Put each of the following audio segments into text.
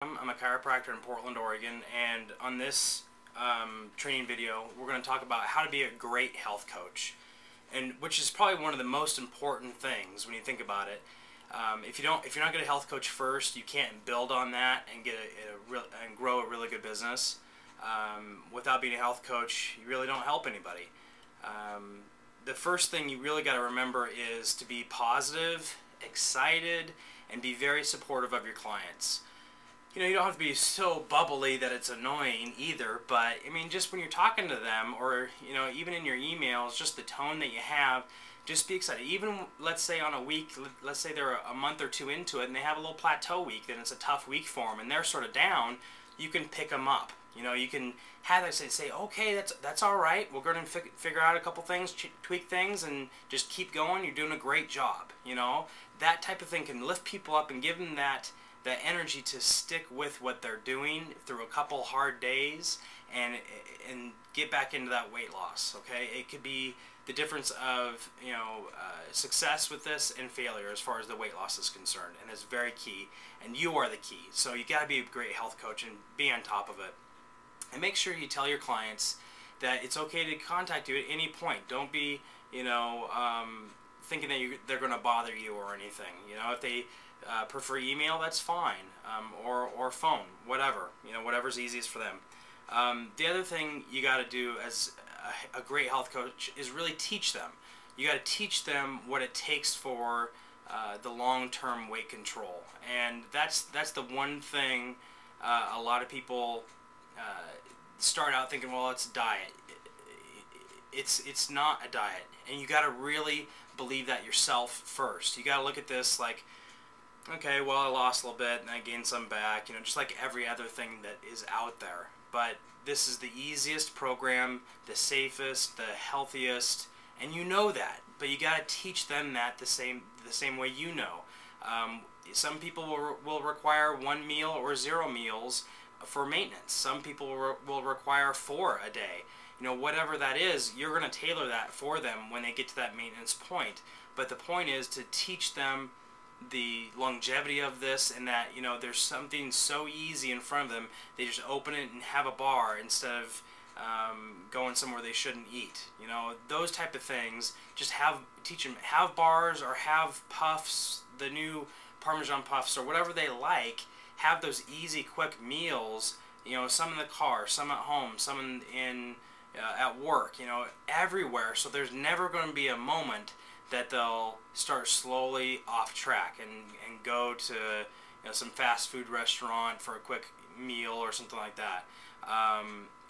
I'm a chiropractor in Portland, Oregon, and on this training video, we're going to talk about how to be a great health coach, and which is probably one of the most important things when you think about it. If you're not get a health coach first, you can't build on that and get and grow a really good business. Without being a health coach, you really don't help anybody. The first thing you really got to remember is to be positive, excited, and be very supportive of your clients. You don't have to be so bubbly that it's annoying either, but I mean, just when you're talking to them, or even in your emails, just the tone that you have, just be excited. Even let's say on a week, let's say they're a month or two into it and they have a little plateau week, then it's a tough week for them and they're sort of down, you can pick them up. You can have them say, okay, that's all right. We're going to figure out a couple things, tweak things, and just keep going. You're doing a great job. That type of thing can lift people up and give them that energy to stick with what they're doing through a couple hard days and get back into that weight loss. Okay, it could be the difference of success with this and failure as far as the weight loss is concerned, and it's very key. And you are the key. So you got to be a great health coach and be on top of it. And make sure you tell your clients that it's okay to contact you at any point. Don't be thinking that they're going to bother you or anything. If they prefer email, that's fine, or phone, whatever, whatever's easiest for them. The other thing you got to do as a great health coach is really teach them. You got to teach them what it takes for the long-term weight control, and that's the one thing a lot of people start out thinking, well, it's diet. It's not a diet, and you got to really believe that yourself first. You got to look at this like, okay, well, I lost a little bit and I gained some back, just like every other thing that is out there. But this is the easiest program, the safest, the healthiest, and you know that. But you got to teach them that the same way you know. Some people will require 1 meal or 0 meals for maintenance. Some people will require 4 a day. Whatever that is, you're going to tailor that for them when they get to that maintenance point. But the point is to teach them the longevity of this, and that there's something so easy in front of them, they just open it and have a bar instead of going somewhere they shouldn't eat. Those type of things. Just teach them, have bars or have puffs, the new Parmesan puffs or whatever they like. Have those easy, quick meals. Some in the car, some at home, some in at work. Everywhere. So there's never going to be a moment that they'll start slowly off track and go to some fast food restaurant for a quick meal or something like that.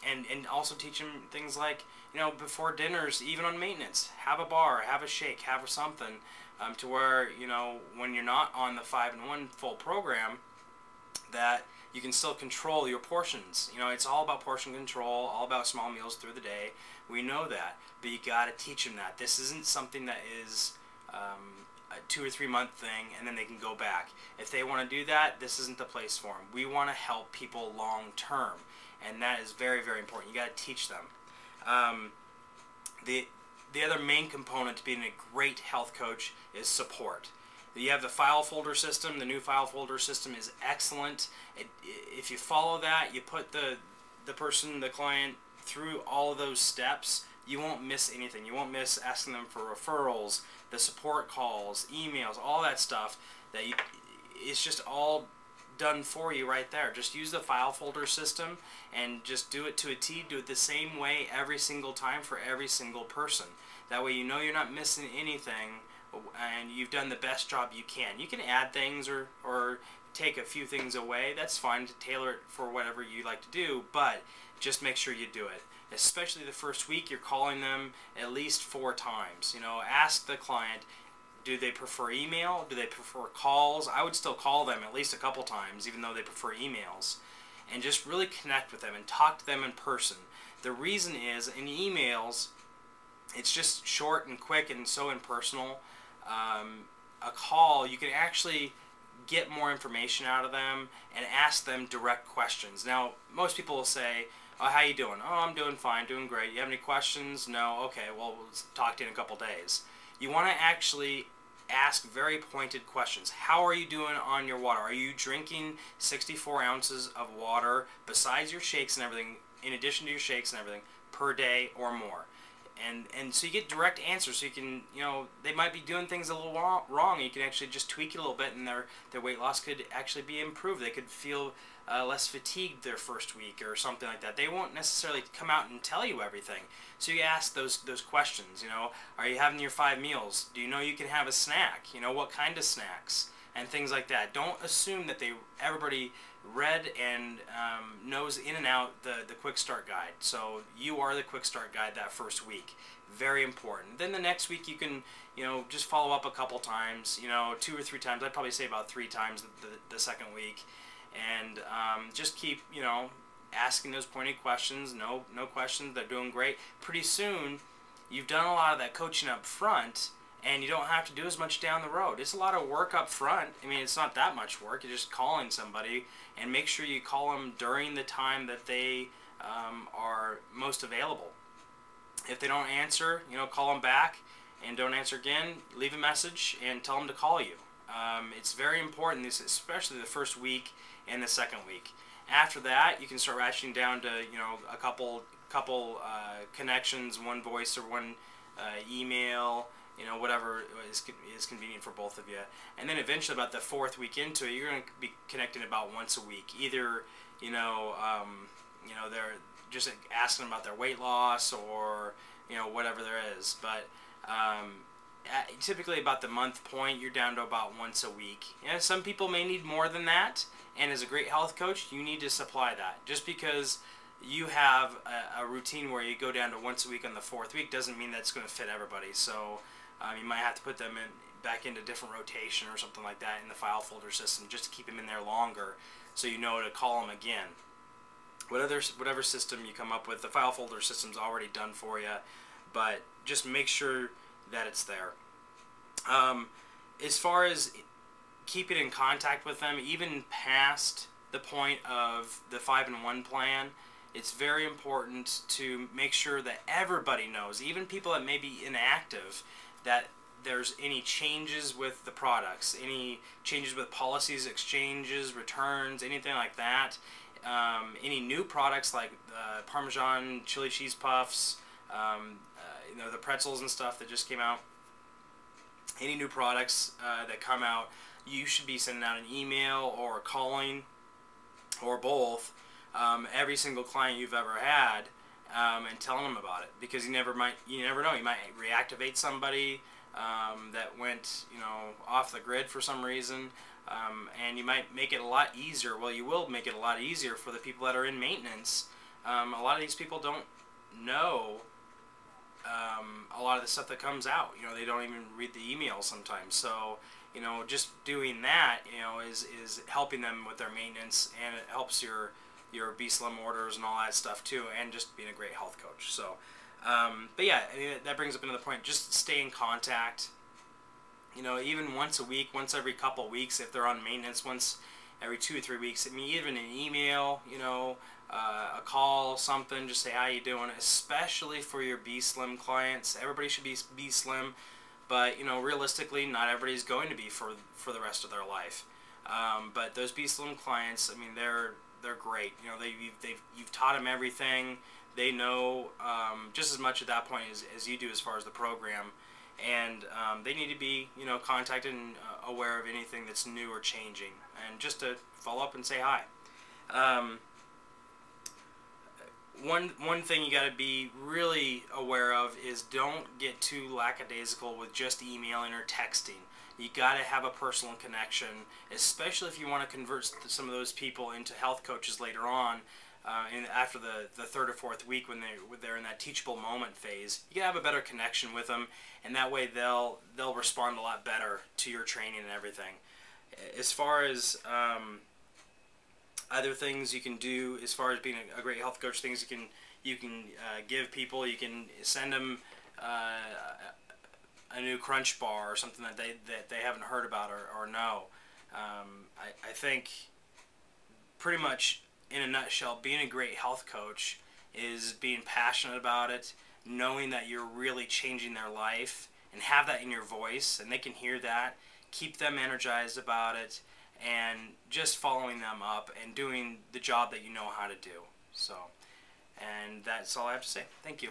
And also teach them things like, before dinners, even on maintenance, have a bar, have a shake, have something, to where, when you're not on the 5-in-1 full program, that you can still control your portions. It's all about portion control, all about small meals through the day. We know that, but you got to teach them that. This isn't something that is a 2 or 3 month thing and then they can go back. If they want to do that, this isn't the place for them. We want to help people long term, and that is very, very important. You got to teach them. The other main component to being a great health coach is support. You have the file folder system. The new file folder system is excellent. If you follow that, you put the client through all of those steps, you won't miss anything. You won't miss asking them for referrals, the support calls, emails, all that stuff. It's just all done for you right there. Just use the file folder system and just do it to a T. Do it the same way every single time for every single person. That way you're not missing anything, and you've done the best job you can. You can add things or take a few things away. That's fine to tailor it for whatever you like to do, but just make sure you do it. Especially the first week, you're calling them at least 4 times. Ask the client, do they prefer email? Do they prefer calls? I would still call them at least a couple times, even though they prefer emails. And just really connect with them and talk to them in person. The reason is, in emails, it's just short and quick and so impersonal. A call, you can actually get more information out of them and ask them direct questions. Now, most people will say, oh, how you doing? Oh, I'm doing fine, doing great. You have any questions? No? Okay, well, we'll talk to you in a couple days. You want to actually ask very pointed questions. How are you doing on your water? Are you drinking 64 ounces of water besides your shakes and everything, in addition to your shakes and everything, per day or more? And so you get direct answers, so you can, they might be doing things a little wrong, and you can actually just tweak it a little bit, and their weight loss could actually be improved. They could feel less fatigued their first week or something like that. They won't necessarily come out and tell you everything. So you ask those questions, are you having your 5 meals? Do you know you can have a snack? What kind of snacks? And things like that. Don't assume that everybody read and knows in and out the Quick Start Guide. So you are the Quick Start Guide that first week. Very important. Then the next week you can, just follow up a couple times, 2 or 3 times. I'd probably say about 3 times the second week. And just keep, asking those pointed questions. No questions. They're doing great. Pretty soon, you've done a lot of that coaching up front, and you don't have to do as much down the road. It's a lot of work up front. I mean, it's not that much work. You're just calling somebody, and make sure you call them during the time that they are most available. If they don't answer, call them back, and don't answer again. Leave a message and tell them to call you. It's very important, especially the first week and the second week. After that, you can start ratcheting down to a couple connections, one voice or one email. Whatever is convenient for both of you. And then eventually, about the 4th week into it, you're going to be connecting about once a week. Either, they're just asking about their weight loss, or, whatever there is. But typically about the month point, you're down to about once a week. Some people may need more than that, and as a great health coach, you need to supply that. Just because you have a routine where you go down to once a week on the 4th week doesn't mean that's going to fit everybody. So you might have to put them back into different rotation or something like that in the file folder system, just to keep them in there longer, so you know to call them again. Whatever system you come up with, the file folder system's already done for you, but just make sure that it's there. As far as keeping in contact with them, even past the point of the 5-in-1 plan, it's very important to make sure that everybody knows, even people that may be inactive, that there's any changes with the products, any changes with policies, exchanges, returns, anything like that. Any new products like Parmesan chili cheese puffs, the pretzels and stuff that just came out. Any new products that come out, you should be sending out an email or calling, or both, every single client you've ever had, and telling them about it, because you never know. You might reactivate somebody that went off the grid for some reason, and you might make it a lot easier. Well, you will make it a lot easier for the people that are in maintenance. A lot of these people don't know a lot of the stuff that comes out. They don't even read the emails sometimes. So just doing that is helping them with their maintenance, and it helps your B-Slim orders and all that stuff too, and just being a great health coach. So but yeah, that brings up another point. Just stay in contact, even once a week, once every couple of weeks. If they're on maintenance, once every 2 or 3 weeks. I mean, even an email, a call, something, just say how you doing, especially for your B-Slim clients. Everybody should be B-Slim, but realistically, not everybody's going to be for the rest of their life. But those B-Slim clients, I mean, they're great. You've taught them everything. They know just as much at that point as you do as far as the program, and they need to be contacted and aware of anything that's new or changing, and just to follow up and say hi. One thing you got to be really aware of is don't get too lackadaisical with just emailing or texting. You got to have a personal connection, especially if you want to convert some of those people into health coaches later on, after the 3rd or 4th week when they're in that teachable moment phase. You got to have a better connection with them, and that way they'll respond a lot better to your training and everything. As far as other things you can do, as far as being a great health coach, things you can give people, you can send them a new Crunch bar or something that they haven't heard about or know. I think pretty much in a nutshell, being a great health coach is being passionate about it, knowing that you're really changing their life, and have that in your voice, and they can hear that. Keep them energized about it, and just following them up and doing the job that you know how to do. So, and that's all I have to say. Thank you.